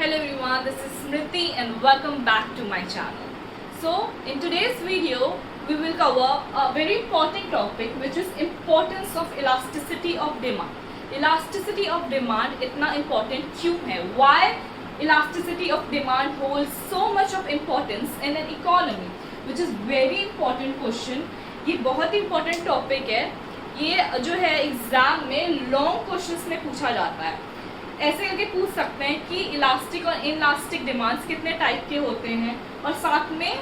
Hello everyone, this is Smriti and welcome back to my channel. So in today's video, we will cover a very important topic which is importance of elasticity of demand. Elasticity of demand इतना important क्यों है? Why elasticity of demand holds so much of importance in an economy? Which is very important question. ये बहुत important topic है. ये जो है exam में लॉन्ग क्वेश्चंस में पूछा जाता है. ऐसे करके पूछ सकते हैं कि इलास्टिक और इनलास्टिक डिमांड्स कितने टाइप के होते हैं और साथ में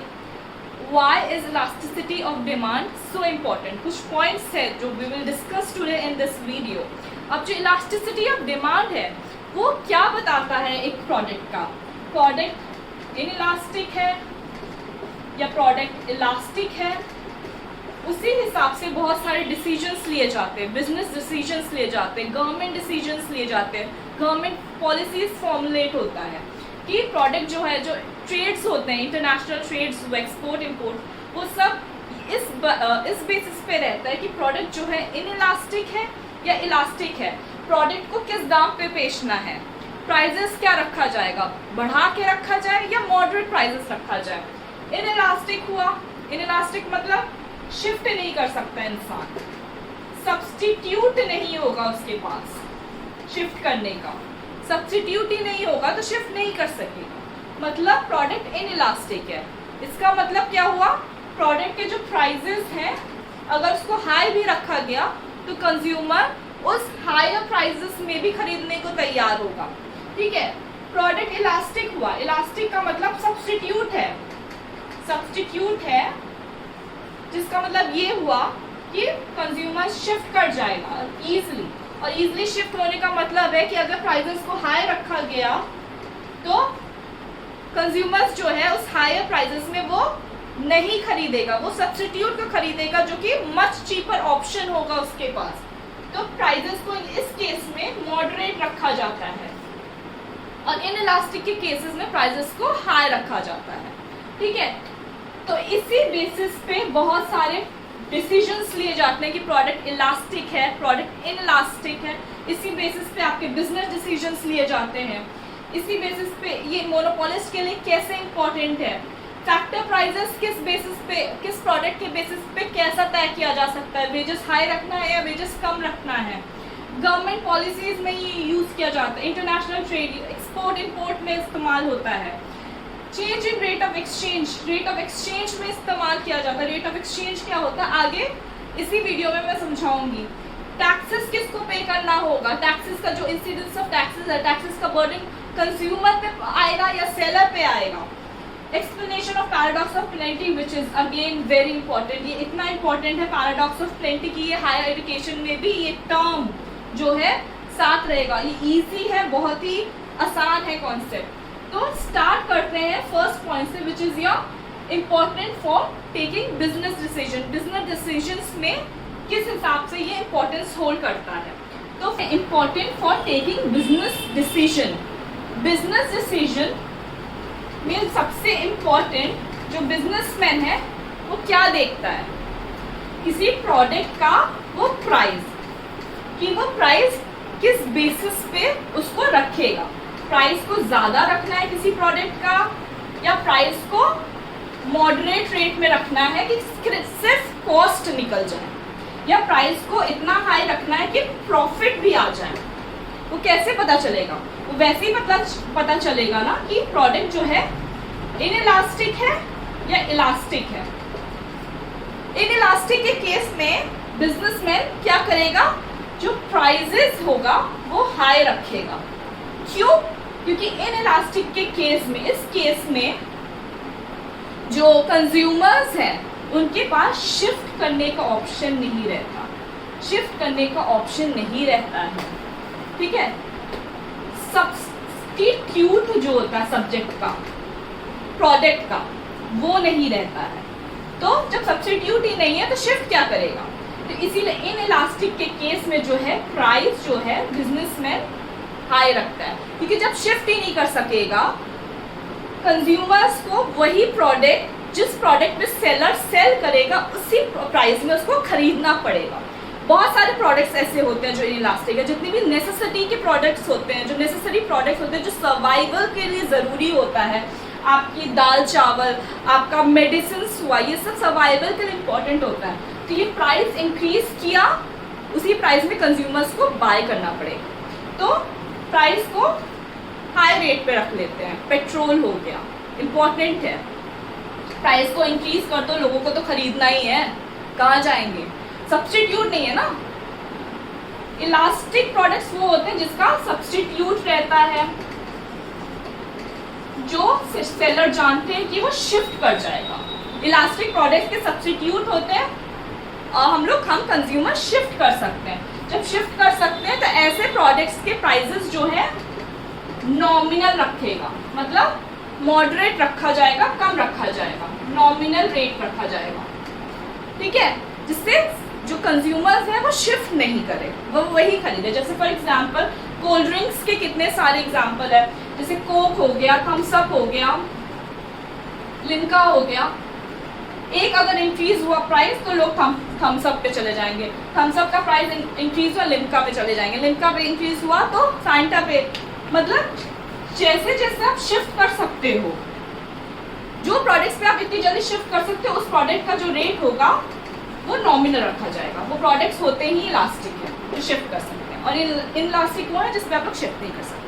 why is elasticity of demand so important. कुछ पॉइंट्स है जो we will discuss today in this video. अब जो इलास्टिसिटी ऑफ डिमांड है वो क्या बताता है एक प्रोडक्ट का. प्रोडक्ट इनइलास्टिक है या प्रोडक्ट इलास्टिक है, उसी हिसाब से बहुत सारे डिसीजंस लिए जाते हैं. बिजनेस डिसीजंस लिए जाते हैं, गवर्नमेंट डिसीजंस लिए जाते हैं, गवर्नमेंट पॉलिसीज फॉर्मुलेट होता है कि प्रोडक्ट जो है, जो ट्रेड्स होते हैं, इंटरनेशनल ट्रेड्स, एक्सपोर्ट इंपोर्ट, वो सब इस बेसिस पे रहता है कि प्रोडक्ट जो है इनइलास्टिक है या इलास्टिक है. प्रोडक्ट को किस दाम पे बेचना है, प्राइजेस क्या रखा जाएगा, बढ़ा के रखा जाए या मॉडरेट प्राइजेस रखा जाए. इनइलास्टिक हुआ, इनइलास्टिक मतलब शिफ्ट नहीं कर सकता इंसान, सब्स्टिट्यूट नहीं होगा उसके पास शिफ्ट करने का, सब्स्टिट्यूट ही नहीं होगा तो शिफ्ट नहीं कर सकेगा. मतलब प्रोडक्ट इनइलास्टिक है. इसका मतलब क्या हुआ, प्रोडक्ट के जो प्राइजेस हैं अगर उसको हाई भी रखा गया तो कंज्यूमर उस हायर प्राइजेस में भी खरीदने को तैयार होगा. ठीक है. प्रोडक्ट इलास्टिक हुआ, इलास्टिक का मतलब सब्स्टिट्यूट है, सब्स्टिट्यूट है जिसका मतलब ये हुआ कि कंज्यूमर शिफ्ट कर जाएगा इजीली. और इजीली शिफ्ट होने का मतलब है कि अगर प्राइसेस को हाई रखा गया तो कंज्यूमर्स जो है उस हायर प्राइसेस में वो नहीं खरीदेगा, वो सब्स्टिट्यूट को खरीदेगा जो कि मच चीपर ऑप्शन होगा उसके पास. तो प्राइसेस को इस केस में मॉडरेट रखा जाता है और इनइलास्टिक के केसेस में प्राइसेस को हाई रखा जाता है. ठीक है. तो इसी बेसिस पे बहुत सारे डिसीजंस लिए जाते हैं कि प्रोडक्ट इलास्टिक है, प्रोडक्ट इनइलास्टिक है. इसी बेसिस पे आपके बिजनेस डिसीजंस लिए जाते हैं. इसी बेसिस पे ये मोनोपोलिस्ट के लिए कैसे इंपॉर्टेंट है. फैक्टर प्राइसेस किस बेसिस पे, किस प्रोडक्ट के बेसिस पे कैसा तय किया जा सकता है, वेजेस हाई रखना है या वेजेस कम रखना है. गवर्नमेंट पॉलिसीज में ये यूज़ किया जाता है. इंटरनेशनल ट्रेड, एक्सपोर्ट इंपोर्ट में इस्तेमाल होता है. Change in rate of exchange, rate of exchange में इस्तेमाल किया जाता है. रेट ऑफ एक्सचेंज क्या होता है आगे इसी वीडियो में मैं समझाऊंगी. टैक्सेस किसको पे करना होगा, टैक्सेस का जो इंसिडेंस ऑफ टैक्सेस है, टैक्सेस का बर्डन कंज्यूमर पे आएगा या सेलर पे आएगा. Explanation of paradox of plenty which is again very important. ये इतना इंपॉर्टेंट है पैराडॉक्स ऑफ प्लेंटी की ये हायर एजुकेशन में भी ये टर्म जो है साथ रहेगा. ये ईजी है, बहुत ही आसान है कॉन्सेप्ट. तो स्टार्ट करते हैं फर्स्ट पॉइंट से which is your important for taking business decision. Business decisions में किस हिसाब से ये इम्पोर्टेंस होल्ड करता है. तो important for taking business decision. Business decision में सबसे इम्पोर्टेंट जो बिजनेसमैन है वो क्या देखता है, किसी प्रोडक्ट का वो प्राइस, कि वो प्राइस किस बेसिस पे उसको रखेगा. प्राइस को ज़्यादा रखना है किसी प्रोडक्ट का या प्राइस को मॉडरेट रेट में रखना है कि सिर्फ कॉस्ट निकल जाए, या प्राइस को इतना हाई रखना है कि प्रॉफिट भी आ जाए. वो कैसे पता चलेगा, वो वैसे ही पता चलेगा ना कि प्रोडक्ट जो है इनइलास्टिक है या इलास्टिक है. इनइलास्टिक के केस में बिजनेसमैन क्या करेगा, जो प्राइजेस होगा वो हाई रखेगा. क्यों? क्योंकि इनइलास्टिक के केस में, इस केस में जो कंज्यूमर्स हैं उनके पास शिफ्ट करने का ऑप्शन नहीं रहता, शिफ्ट करने का ऑप्शन नहीं रहता है. ठीक है. सब्स्टिट्यूट जो होता है सब्जेक्ट का, प्रोडक्ट का, वो नहीं रहता है. तो जब सब्स्टिट्यूट ही नहीं है तो शिफ्ट क्या करेगा. तो इसीलिए इनइलास्टिक के केस में जो है प्राइस जो है बिजनेसमैन हाई रखता है, क्योंकि जब शिफ्ट ही नहीं कर सकेगा कंज्यूमर्स को वही प्रोडक्ट जिस प्रोडक्ट में सेलर सेल करेगा उसी प्राइस में उसको खरीदना पड़ेगा. बहुत सारे प्रोडक्ट्स ऐसे होते हैं जो इलास्टिक है, जितनी भी नेसेसिटी के प्रोडक्ट्स होते हैं, जो नेसेसरी प्रोडक्ट्स होते हैं, जो सर्वाइवल के लिए ज़रूरी होता है, आपकी दाल चावल, आपका मेडिसिन हुआ, ये सब सर्वाइवल के लिए इम्पोर्टेंट होता है। तो ये प्राइस इंक्रीज किया, उसी प्राइस में कंज्यूमर्स को बाय करना पड़ेगा, तो प्राइस को हाई रेट पे रख लेते हैं। पेट्रोल हो गया, इम्पोर्टेंट है, प्राइस को इंक्रीज कर दो, लोगों को तो खरीदना ही है, कहाँ जाएंगे, सब्स्टिट्यूट नहीं है ना। इलास्टिक प्रोडक्ट्स वो होते हैं जिसका सब्स्टिट्यूट रहता है, जो सेलर जानते हैं कि वो शिफ्ट कर जाएगा। इलास्टिक प्रोडक्ट्स के सब्स्टिट्यूट होते हैं, हम कंज्यूमर शिफ्ट कर सकते हैं। जब शिफ्ट कर सकते हैं तो ऐसे प्रोडक्ट्स के प्राइसेस जो है नॉमिनल रखेगा, मतलब मॉडरेट रखा जाएगा, कम रखा जाएगा, नॉमिनल रेट रखा जाएगा, ठीक है, जिससे जो कंज्यूमर्स हैं वो शिफ्ट नहीं करे, वो वही खरीदे। जैसे फॉर एग्जांपल कोल्ड ड्रिंक्स के कितने सारे एग्जांपल है, जैसे कोक हो गया, थम्स अप हो गया, लिम्का हो गया। एक अगर इंक्रीज हुआ प्राइस तो लोग थम्स अप पे चले जाएंगे, थम्स अप का प्राइस इंक्रीज हुआ लिम्का पे चले जाएंगे, लिम्का पे इंक्रीज हुआ तो फैंटा पे। मतलब जैसे जैसे आप शिफ्ट कर सकते हो, जो प्रोडक्ट्स पे आप इतनी जल्दी शिफ्ट कर सकते हो, उस प्रोडक्ट का जो रेट होगा वो नॉमिनल रखा जाएगा। वो प्रोडक्ट्स होते ही इलास्टिक है जो शिफ्ट कर सकते हैं, और इनलास्टिक वो है जिसपे आप लोग शिफ्ट नहीं कर सकते।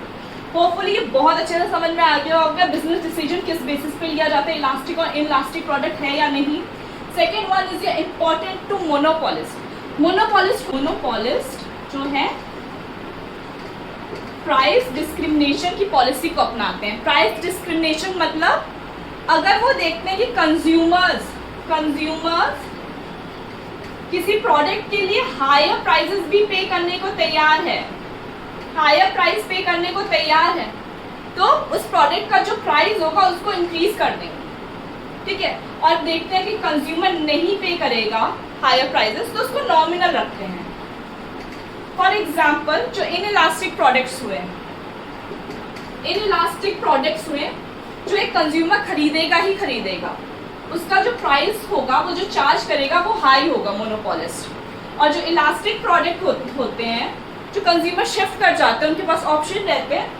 होपफुली ये बहुत अच्छे से समझ में आ गया होगा बिजनेस डिसीजन किस बेसिस पे लिया जाता है, इलास्टिक और इनलास्टिक प्रोडक्ट है या नहीं। Second one is important to monopolist. Monopolist जो है प्राइस डिस्क्रिमिनेशन की पॉलिसी को अपनाते हैं। प्राइस डिस्क्रिमिनेशन मतलब अगर वो देखते हैं कि कंज्यूमर्स किसी प्रोडक्ट के लिए हायर प्राइसेस भी पे करने को तैयार है, हायर प्राइस पे करने को तैयार है, तो उस प्रोडक्ट का जो प्राइस होगा उसको इंक्रीज कर देंगे, ठीक है। और देखते हैं कि कंज्यूमर नहीं पे करेगा हायर प्राइसेस तो उसको नॉमिनल रखते हैं। फॉर एग्जाम्पल जो इनइलास्टिक प्रोडक्ट्स हुए जो एक कंज्यूमर खरीदेगा ही खरीदेगा, उसका जो प्राइस होगा, वो जो चार्ज करेगा वो हाई होगा मोनोपोलिस्ट। और जो इलास्टिक प्रोडक्ट होते हैं जो कंज्यूमर शिफ्ट कर जाते हैं, उनके पास ऑप्शन रहते हैं,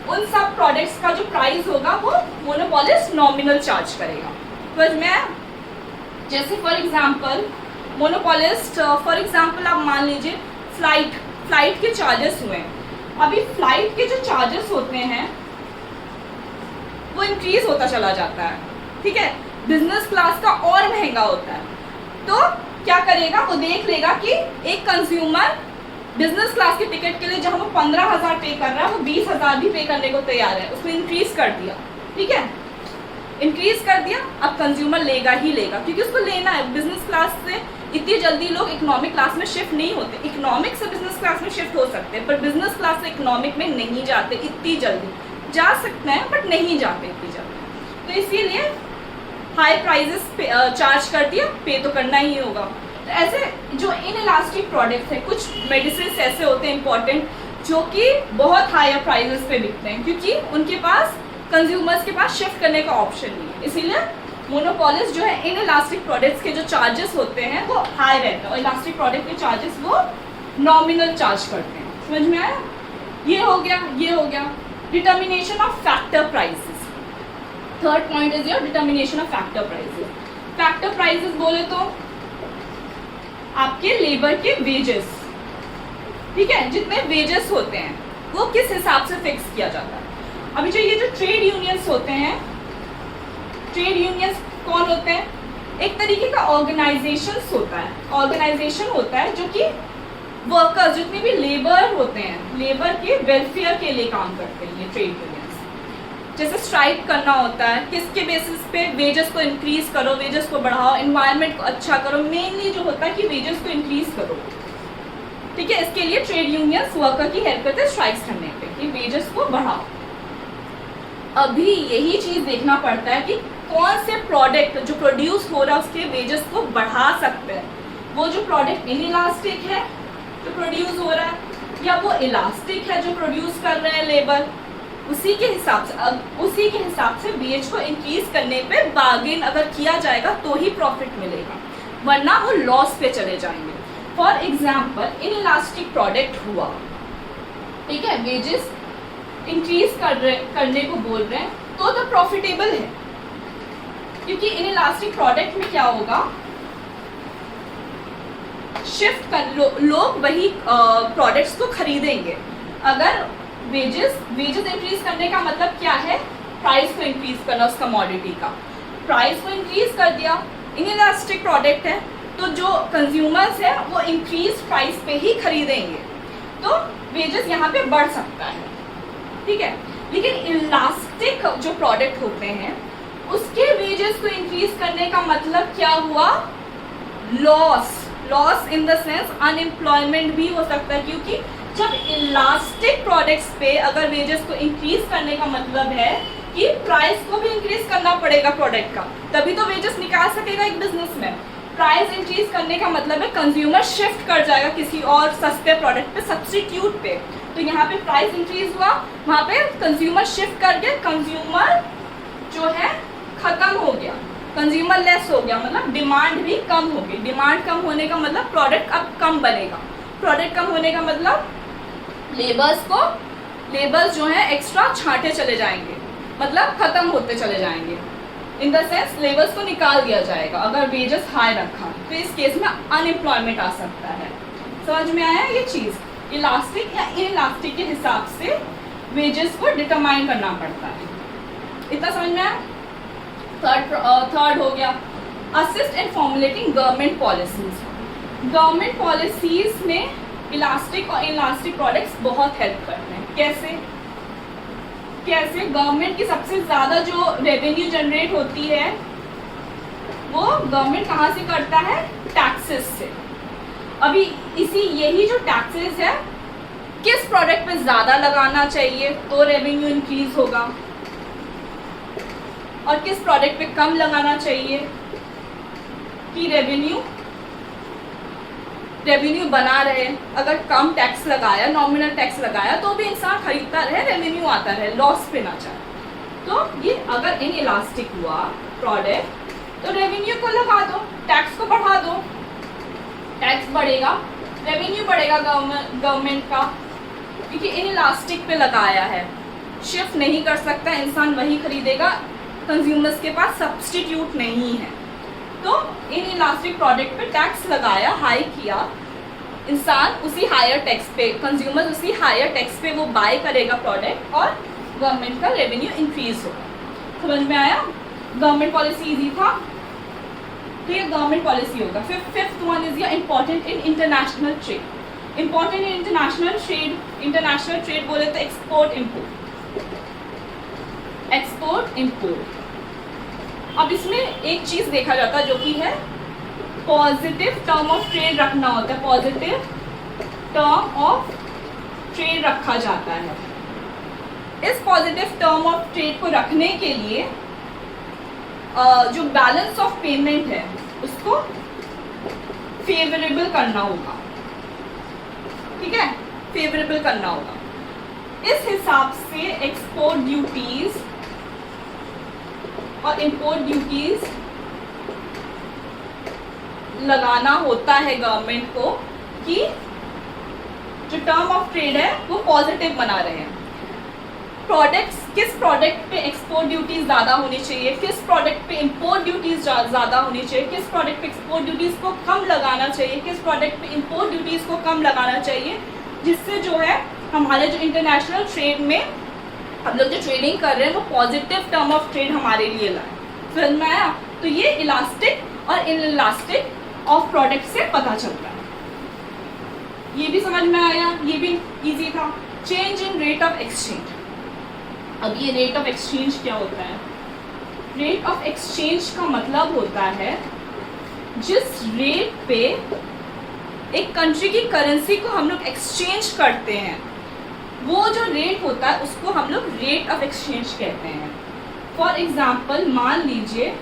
उन सब प्रोडक्ट्स का जो प्राइस होगा वो मोनोपोलिस्ट नॉमिनल चार्ज करेगा। तो मैं जैसे for example monopolist, for example आप मान लीजिए फ्लाइट के चार्जेस हुए हैं। अभी फ्लाइट के जो चार्जेस होते हैं वो इंक्रीज होता चला जाता है, ठीक है, बिजनेस क्लास का और महंगा होता है। तो क्या करेगा, वो देख लेगा कि एक कंज्यूमर बिजनेस क्लास के टिकट के लिए जहां वो 15,000 पे कर रहा है, वो 20,000 भी पे करने को तैयार है, उसने इंक्रीज कर दिया, ठीक है, इंक्रीज कर दिया। अब कंज्यूमर लेगा ही लेगा, क्योंकि उसको लेना है। बिजनेस क्लास से इतनी जल्दी लोग इकोनॉमिक क्लास में शिफ्ट नहीं होते, इकोनॉमिक से बिजनेस क्लास में शिफ्ट हो सकते हैं, पर बिजनेस क्लास से इकोनॉमिक में नहीं जाते इतनी जल्दी। जा सकते हैं बट नहीं जाते इतनी जल्दी, तो इसीलिए हाई प्राइजेस चार्ज कर दिया, पे तो करना ही होगा। तो ऐसे जो इनइलास्टिक प्रोडक्ट्स है, कुछ मेडिसिन ऐसे होते हैं इंपॉर्टेंट जो कि बहुत हायर प्राइजेस पे बिकते हैं, क्योंकि उनके पास कंज्यूमर्स के पास शिफ्ट करने का ऑप्शन नहीं है। इसीलिए मोनोपोलिस्ट जो है इनइलास्टिक प्रोडक्ट्स के जो चार्जेस होते हैं वो हाई रहते हैं, और इलास्टिक प्रोडक्ट के चार्जेस वो नॉमिनल चार्ज करते हैं। समझ में आया? ये हो गया determination of factor prices. Third point is your determination of factor prices. Factor prices बोले तो आपके लेबर के वेजेस, ठीक है, जितने वेजेस होते हैं वो किस हिसाब से फिक्स किया जाता है। अभी जो ये जो ट्रेड यूनियंस होते हैं, ट्रेड यूनियंस कौन होते हैं? एक तरीके का ऑर्गेनाइजेशन होता है जो कि वर्कर्स, जितने भी लेबर होते हैं, लेबर के वेलफेयर के लिए काम करते हैं ये ट्रेड यूनियंस। जैसे स्ट्राइक करना होता है, किसके बेसिस पे? वेजेस को इंक्रीज करो, वेजेस को बढ़ाओ, एनवायरनमेंट को अच्छा करो, मेनली जो होता है कि वेजेस को इंक्रीज करो, ठीक है। इसके लिए ट्रेड यूनियंस वर्कर की हेल्प करते हैं स्ट्राइक्स करने पे कि वेजेस को बढ़ाओ। अभी यही चीज देखना पड़ता है कि कौन से प्रोडक्ट जो प्रोड्यूस हो रहा है उसके वेजेस को बढ़ा सकते हैं। वो जो प्रोडक्ट इनइलास्टिक है जो प्रोड्यूस हो रहा है, या वो इलास्टिक है जो प्रोड्यूस कर रहे हैं लेबर, उसी के हिसाब से वेज को इंक्रीज करने पे बार्गेन अगर किया जाएगा तो ही प्रॉफिट मिलेगा, वरना वो लॉस पे चले जाएंगे। For example in elastic product हुआ, ठीक है, वेजेस इंक्रीज करने को बोल रहे हैं तो द प्रॉफिटेबल है, क्योंकि इन इलास्टिक प्रोडक्ट में क्या होगा, शिफ्ट कर लोग वही प्रोडक्ट्स को खरीदेंगे। अगर वेजेस इंक्रीज करने का मतलब क्या है, प्राइस को इंक्रीज करना, उस कमोडिटी का प्राइस को इंक्रीज कर दिया, इन इलास्टिक प्रोडक्ट है तो जो कंज्यूमर्स है वो इंक्रीज प्राइस पे ही खरीदेंगे, तो वेजेस यहाँ पे बढ़ सकता है, ठीक है। लेकिन इलास्टिक जो प्रोडक्ट होते हैं उसके वेजेस को इंक्रीज करने का मतलब क्या हुआ, loss in the sense unemployment भी हो सकता है, क्योंकि जब इलास्टिक प्रोडक्ट्स पे अगर वेजेस को इंक्रीज करने का मतलब है कि प्राइस को भी इंक्रीज करना पड़ेगा प्रोडक्ट का, तभी तो वेजेस निकाल सकेगा एक बिजनेस में। प्राइस इंक्रीज करने का मतलब है कंज्यूमर शिफ्ट कर जाएगा किसी और सस्ते प्रोडक्ट पे, सब्स्टिट्यूट पे, तो यहाँ पे प्राइस इंक्रीज हुआ, वहाँ पे कंज्यूमर शिफ्ट कर गया, कंज्यूमर जो है खत्म हो गया, कंज्यूमर लेस हो गया, मतलब डिमांड भी कम हो गई। डिमांड कम होने का मतलब प्रोडक्ट अब कम बनेगा, प्रोडक्ट कम होने का मतलब लेबर्स जो है एक्स्ट्रा छांटे चले जाएंगे, मतलब खत्म होते चले जाएंगे, इन द सेंस लेबर्स को निकाल दिया जाएगा अगर वेजेस हाई रखा, तो इस केस में अनएम्प्लॉयमेंट आ सकता है। समझ में आया ये चीज़, इलास्टिक या इनइलास्टिक के हिसाब से वेजेस को डिटरमाइन करना पड़ता है, इतना समझ में आया। थर्ड हो गया assist in formulating government policies. Government policies में इलास्टिक और इनइलास्टिक प्रोडक्ट्स बहुत हेल्प करते हैं। कैसे गवर्नमेंट की सबसे ज़्यादा जो रेवेन्यू जनरेट होती है वो गवर्नमेंट कहाँ से करता है, टैक्सेस से। अभी यही जो टैक्सेस है किस प्रोडक्ट पे ज़्यादा लगाना चाहिए तो रेवेन्यू इंक्रीज होगा, और किस प्रोडक्ट पे कम लगाना चाहिए कि रेवेन्यू बना रहे। अगर कम टैक्स लगाया, नॉमिनल टैक्स लगाया, तो भी इंसान खरीदता रहे, रेवेन्यू आता रहे, लॉस पे ना जाए। तो ये अगर इन इलास्टिक हुआ प्रोडक्ट तो रेवेन्यू को लगा दो, टैक्स को बढ़ा दो, टैक्स बढ़ेगा, रेवेन्यू बढ़ेगा गवर्नमेंट का, क्योंकि इन इलास्टिक पे लगाया है, शिफ्ट नहीं कर सकता इंसान, वही खरीदेगा, कंज्यूमर्स के पास सब्स्टिट्यूट नहीं है। तो इन इलास्टिक प्रोडक्ट पे टैक्स लगाया, हाई किया, इंसान उसी हायर टैक्स पे, कंज्यूमर उसी हायर टैक्स पे वो बाय करेगा प्रोडक्ट, और गवर्नमेंट का रेवेन्यू इंक्रीज होगा। समझ में आया, गवर्नमेंट पॉलिसी इजी था, तो ये गवर्नमेंट पॉलिसी होगा। Fifth one is important in international trade. Important in international trade बोले तो एक्सपोर्ट इम्पोर्ट। अब इसमें एक चीज देखा जाता है जो कि है पॉजिटिव टर्म ऑफ ट्रेड रखना होता है, पॉजिटिव टर्म ऑफ ट्रेड रखा जाता है। इस पॉजिटिव टर्म ऑफ ट्रेड को रखने के लिए जो बैलेंस ऑफ पेमेंट है उसको फेवरेबल करना होगा, ठीक है, फेवरेबल करना होगा। इस हिसाब से एक्सपोर्ट ड्यूटीज और इंपोर्ट ड्यूटीज लगाना होता है गवर्नमेंट को कि जो टर्म ऑफ ट्रेड है वो पॉजिटिव बना रहे हैं। किस प्रोडक्ट पे एक्सपोर्ट ड्यूटीज ज़्यादा होनी चाहिए, किस प्रोडक्ट पे इंपोर्ट ड्यूटीज ज़्यादा होनी चाहिए, किस प्रोडक्ट पे एक्सपोर्ट ड्यूटीज को कम लगाना चाहिए, किस प्रोडक्ट पे इंपोर्ट ड्यूटीज को कम लगाना चाहिए, जिससे जो है हमारे जो इंटरनेशनल ट्रेड में हम लोग जो ट्रेडिंग कर रहे हैं वो पॉजिटिव टर्म ऑफ ट्रेड हमारे लिए लाए। समझ में आया, तो ये इलास्टिक और इनइलास्टिक ऑफ प्रोडक्ट से पता चलता है। ये भी समझ में आया, ये भी इजी था। Change in rate of exchange. अब ये रेट ऑफ एक्सचेंज क्या होता है? रेट ऑफ एक्सचेंज का मतलब होता है जिस रेट पे एक कंट्री की करेंसी को हम लोग एक्सचेंज करते हैं, वो जो रेट होता है उसको हम लोग रेट ऑफ एक्सचेंज कहते हैं। फॉर एग्जाम्पल मान लीजिए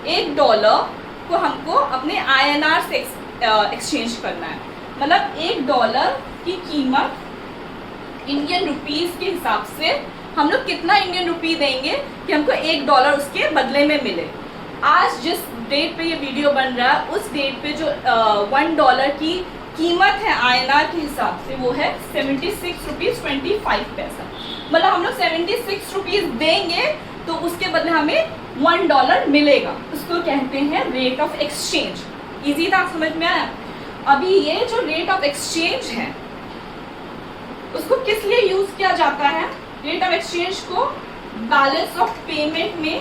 $1 को हमको अपने INR से एक्सचेंज करना है, मतलब $1 की कीमत इंडियन रुपीस के हिसाब से हम लोग कितना इंडियन रुपी देंगे कि हमको $1 उसके बदले में मिले। आज डेट पे ये वीडियो बन रहा है उस डेट पे जो $1 की कीमत है INR के हिसाब से वो है 76 रुपीज़ 25 पैसा। मतलब हम लोग 76 रुपीज़ देंगे तो उसके बदले हमें $1 मिलेगा। उसको कहते हैं रेट ऑफ एक्सचेंज। इजी था, समझ में आया? अभी ये जो रेट ऑफ एक्सचेंज है उसको किस लिए यूज किया जाता है? रेट ऑफ एक्सचेंज को बैलेंस ऑफ पेमेंट में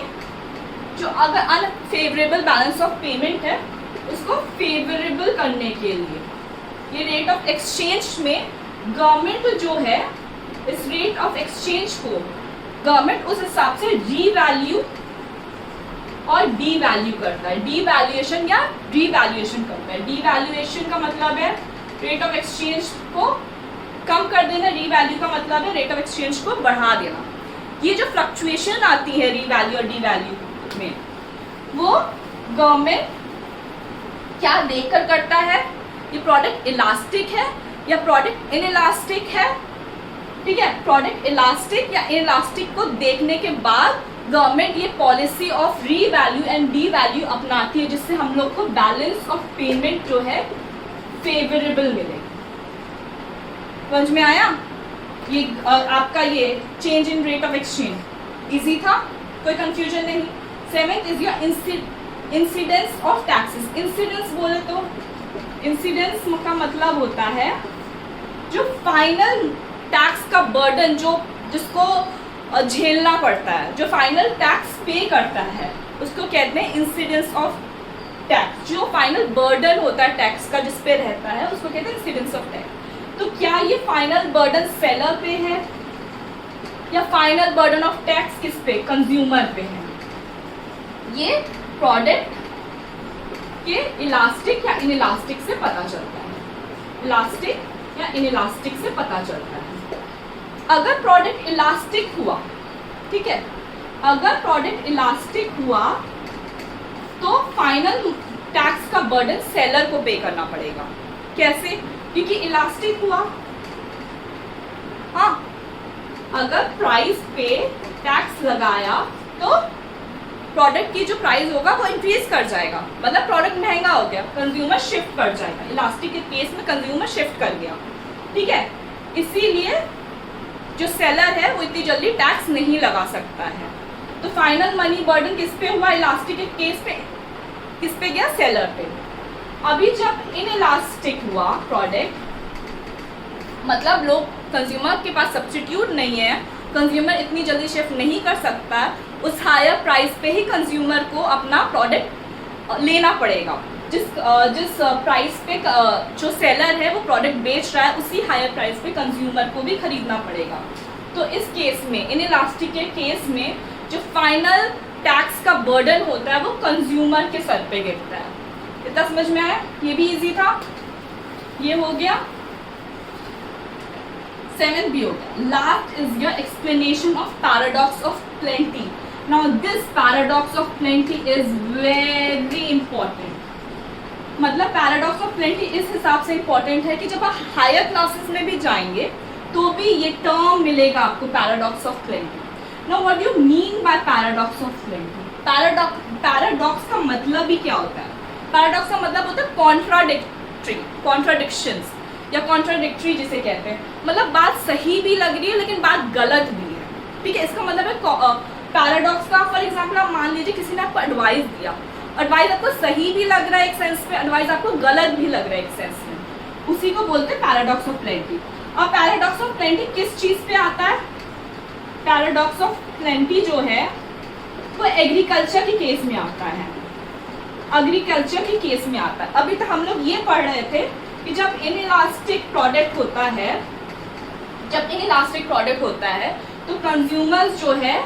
जो अगर अनफेवरेबल बैलेंस ऑफ पेमेंट है उसको फेवरेबल करने के लिए ये रेट ऑफ एक्सचेंज में गवर्नमेंट जो है इस रेट ऑफ एक्सचेंज को गवर्नमेंट उस हिसाब से रीवैल्यू और डीवैल्यू करता है। डीवैल्यूएशन या रीवैल्यूएशन करता है। डीवैल्यूएशन का मतलब है रेट ऑफ एक्सचेंज को कम कर देना, रीवैल्यू का मतलब है रेट ऑफ एक्सचेंज को बढ़ा देना। ये जो फ्लक्चुएशन आती है रीवैल्यू और डीवैल्यू में वो गवर्नमेंट क्या देखकर करता है? ये प्रोडक्ट इलास्टिक है या प्रोडक्ट इनइलास्टिक है? ठीक है, प्रोडक्ट इलास्टिक या इनइलास्टिक को देखने के बाद गवर्नमेंट ये policy of revalue and devalue अपनाती है जिससे हम लोग को बैलेंस ऑफ पेमेंट जो है फेवरेबल मिले। समझ में आया? ये आपका ये change in rate of exchange easy था, कोई कंफ्यूजन नहीं। 7th is your incidence of taxes. Incidence बोले तो इंसिडेंस का मतलब होता है जो फाइनल टैक्स का बर्डन जो जिसको झेलना पड़ता है, जो फाइनल टैक्स पे करता है उसको कहते हैं इंसिडेंस ऑफ टैक्स। जो फाइनल बर्डन होता है टैक्स का जिस पे रहता है उसको कहते हैं इंसिडेंस ऑफ टैक्स। तो क्या ये फाइनल बर्डन सेलर पे है या फाइनल बर्डन ऑफ टैक्स किस पे? कंज्यूमर पे है। ये प्रोडक्ट के इलास्टिक या इनइलास्टिक से पता चलता है। इलास्टिक या इनइलास्टिक से पता चलता है। अगर प्रोडक्ट इलास्टिक हुआ, ठीक है, अगर प्रोडक्ट इलास्टिक हुआ तो फाइनल टैक्स का बर्डन सेलर को पे करना पड़ेगा। कैसे? क्योंकि इलास्टिक हुआ। हाँ, अगर प्राइस पे टैक्स लगाया तो प्रोडक्ट की जो प्राइस होगा वो इंक्रीज कर जाएगा, मतलब प्रोडक्ट महंगा हो गया, कंज्यूमर शिफ्ट कर जाएगा। इलास्टिक के केस में कंज्यूमर शिफ्ट कर गया, ठीक है। इसीलिए जो सेलर है वो इतनी जल्दी टैक्स नहीं लगा सकता है। तो फाइनल मनी बर्डन किस पे हुआ? इलास्टिक के केस पे किस पे गया? सेलर पे। अभी जब इनइलास्टिक हुआ प्रोडक्ट, मतलब लोग कंज्यूमर के पास सब्स्टिट्यूट नहीं है, कंज्यूमर इतनी जल्दी शिफ्ट नहीं कर सकता, उस हायर प्राइस पे ही कंज्यूमर को अपना प्रोडक्ट लेना पड़ेगा। जिस प्राइस पे जो सेलर है वो प्रोडक्ट बेच रहा है उसी हायर प्राइस पे कंज्यूमर को भी खरीदना पड़ेगा। तो इस केस में, इनइलास्टिक के केस में, जो फाइनल टैक्स का बर्डन होता है वो कंज्यूमर के सर पे गिरता है। इतना समझ में आया? ये भी इजी था। ये हो गया। 7th भी हो गया। Last is your explanation of paradox of plenty. Now this paradox of plenty is very important. मतलब पैराडॉक्स ऑफ प्लेंटी इस हिसाब से इंपॉर्टेंट है कि जब आप हायर क्लासेस में भी जाएंगे तो भी ये टर्म मिलेगा आपको, paradox of plenty. Now what do you mean by paradox of plenty? Paradox का मतलब ही क्या होता है? पैराडॉक्स का मतलब होता है कॉन्ट्राडिक्टरी, कॉन्ट्राडिक्शंस या कॉन्ट्राडिक्टरी जिसे कहते हैं। मतलब बात सही भी लग रही है लेकिन बात गलत भी है, ठीक है। इसका मतलब है पैराडॉक्स का फॉर एग्जाम्पल आप मान लीजिए किसी ने आपको एडवाइस दिया, एडवाइस आपको सही भी लग रहा है एक सेंस में, एडवाइस आपको गलत भी लग रहा है एक सेंस में, उसी को बोलते हैं पैराडॉक्स ऑफ प्लेंटी। और पैराडॉक्स ऑफ प्लेंटी किस चीज़ पे आता है? पैराडॉक्स ऑफ प्लेंटी जो है वो एग्रीकल्चर के केस में आता है। एग्रीकल्चर के केस में आता है। अभी तक हम लोग ये पढ़ रहे थे कि जब इनइलास्टिक प्रोडक्ट होता है, जब इनइलास्टिक प्रोडक्ट होता है तो कंज्यूमर्स जो है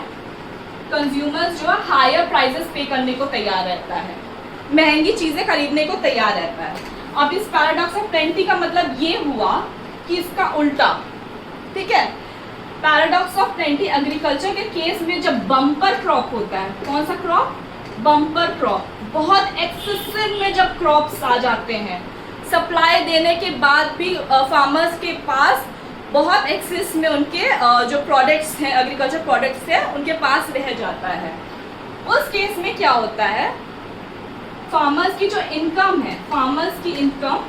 हायर प्राइसेस पे करने को तैयार रहता है, महंगी चीज़ें खरीदने को तैयार रहता है। अब इस पैराडॉक्स ऑफ प्लेंटी का मतलब ये हुआ कि इसका उल्टा, ठीक है। पैराडॉक्स ऑफ प्लेंटी एग्रीकल्चर के केस में जब बम्पर क्रॉप होता है, कौन सा क्रॉप? Bumper crop. बहुत एक्सेसिव में जब क्रॉप्स आ जाते हैं, सप्लाई देने के बाद भी फार्मर्स के पास बहुत एक्सेस में उनके जो प्रोडक्ट्स हैं, एग्रीकल्चर प्रोडक्ट्स हैं, उनके पास रह जाता है। उस केस में क्या होता है फार्मर्स की जो इनकम है, फार्मर्स की इनकम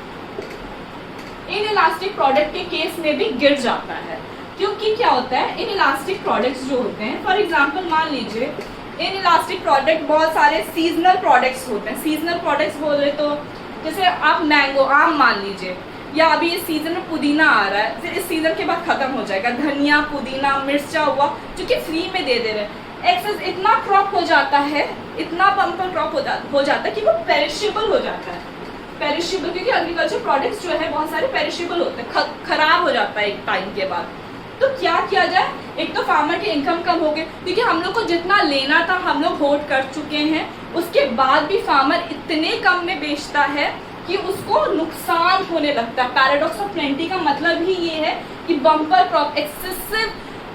इन इलास्टिक प्रोडक्ट के केस में भी गिर जाता है। क्योंकि क्या होता है, इन इलास्टिक प्रोडक्ट्स जो होते हैं, फॉर एग्जांपल मान लीजिए इन इलास्टिक प्रोडक्ट बहुत सारे सीजनल प्रोडक्ट्स होते हैं। सीजनल प्रोडक्ट्स बोले तो जैसे आप मैंगो, आम मान लीजिए, या अभी इस सीजन में पुदीना आ रहा है, फिर इस सीजन के बाद खत्म हो जाएगा। धनिया, पुदीना, मिर्चा हुआ जो कि फ्री में दे रहे हैं, एक्सेस इतना क्रॉप हो जाता है, इतना बम्पर क्रॉप हो जाता है कि वो पेरिशेबल हो जाता है। पेरिशेबल क्योंकि एग्रीकल्चर प्रोडक्ट्स जो है बहुत सारे पेरिशेबल होते हैं, खराब हो जाता है एक टाइम के बाद। तो क्या किया जाए, एक तो फार्मर की इनकम कम हो गई क्योंकि हम लोग को जितना लेना था हम लोग होल्ड कर चुके हैं, उसके बाद भी फार्मर इतने कम में बेचता है कि उसको नुकसान होने लगता है। पैराडॉक्स ऑफ प्लेंटी का मतलब ही ये है कि बम्पर क्रॉप, एक्सेसिव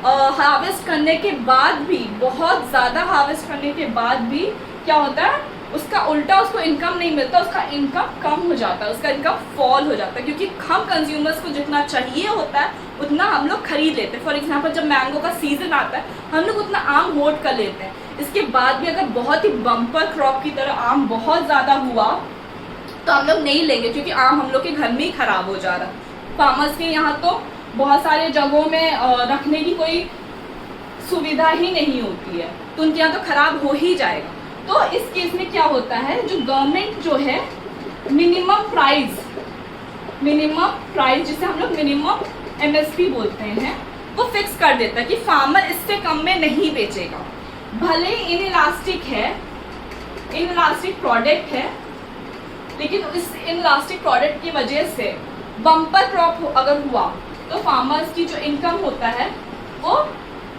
हार्वेस्ट करने के बाद भी, बहुत ज़्यादा हार्वेस्ट करने के बाद भी क्या होता है, उसका उल्टा उसको इनकम नहीं मिलता, उसका इनकम कम हो जाता है, उसका इनकम फॉल हो जाता है। क्योंकि हम कंज्यूमर्स को जितना चाहिए होता है उतना हम लोग खरीद लेते हैं। फॉर एग्जांपल जब मैंगो का सीजन आता है हम लोग उतना आम होल्ड कर लेते हैं, इसके बाद भी अगर बहुत ही बम्पर क्रॉप की तरह आम बहुत ज़्यादा हुआ तो हम लोग नहीं लेंगे, क्योंकि आम हम लोग के घर में ही खराब हो जा रहा है। फार्मर्स के यहाँ तो बहुत सारे जगहों में रखने की कोई सुविधा ही नहीं होती है, तो उनके यहाँ तो खराब हो ही जाएगा। तो इस केस में क्या होता है, जो गवर्नमेंट जो है मिनिमम प्राइस जिसे हम लोग मिनिमम MSP बोलते हैं, वो फिक्स कर देता है कि फार्मर इससे कम में नहीं बेचेगा। भले इन इलास्टिक प्रोडक्ट है, लेकिन इस इलास्टिक प्रोडक्ट की वजह से बम्पर क्रॉप अगर हुआ तो फार्मर्स की जो इनकम होता है वो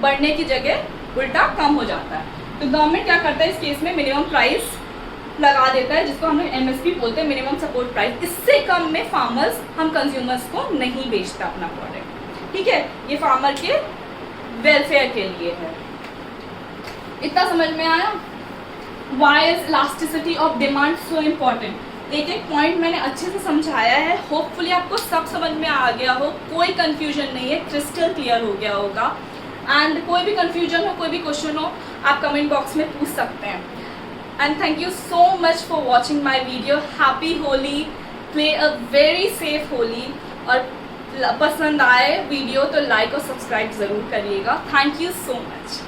बढ़ने की जगह उल्टा कम हो जाता है। तो गवर्नमेंट क्या करता है, इस केस में मिनिमम प्राइस लगा देता है, जिसको हम लोग MSP बोलते हैं, मिनिमम सपोर्ट प्राइस। इससे कम में फार्मर्स, हम कंज्यूमर्स को नहीं बेचता अपना प्रोडक्ट। ठीक है, ये फार्मर के वेलफेयर के लिए है। इतना समझ में आया? Why is elasticity of demand so important. एक एक पॉइंट मैंने अच्छे से समझाया है, होपफुली आपको सब समझ में आ गया हो, कोई कंफ्यूजन नहीं है, क्रिस्टल क्लियर हो गया होगा। एंड कोई भी कंफ्यूजन हो, कोई भी क्वेश्चन हो, आप कमेंट बॉक्स में पूछ सकते हैं। And thank you so much for watching my video. Happy Holi, play a very safe Holi. और पसंद आए वीडियो तो लाइक और सब्सक्राइब ज़रूर करिएगा। Thank you so much.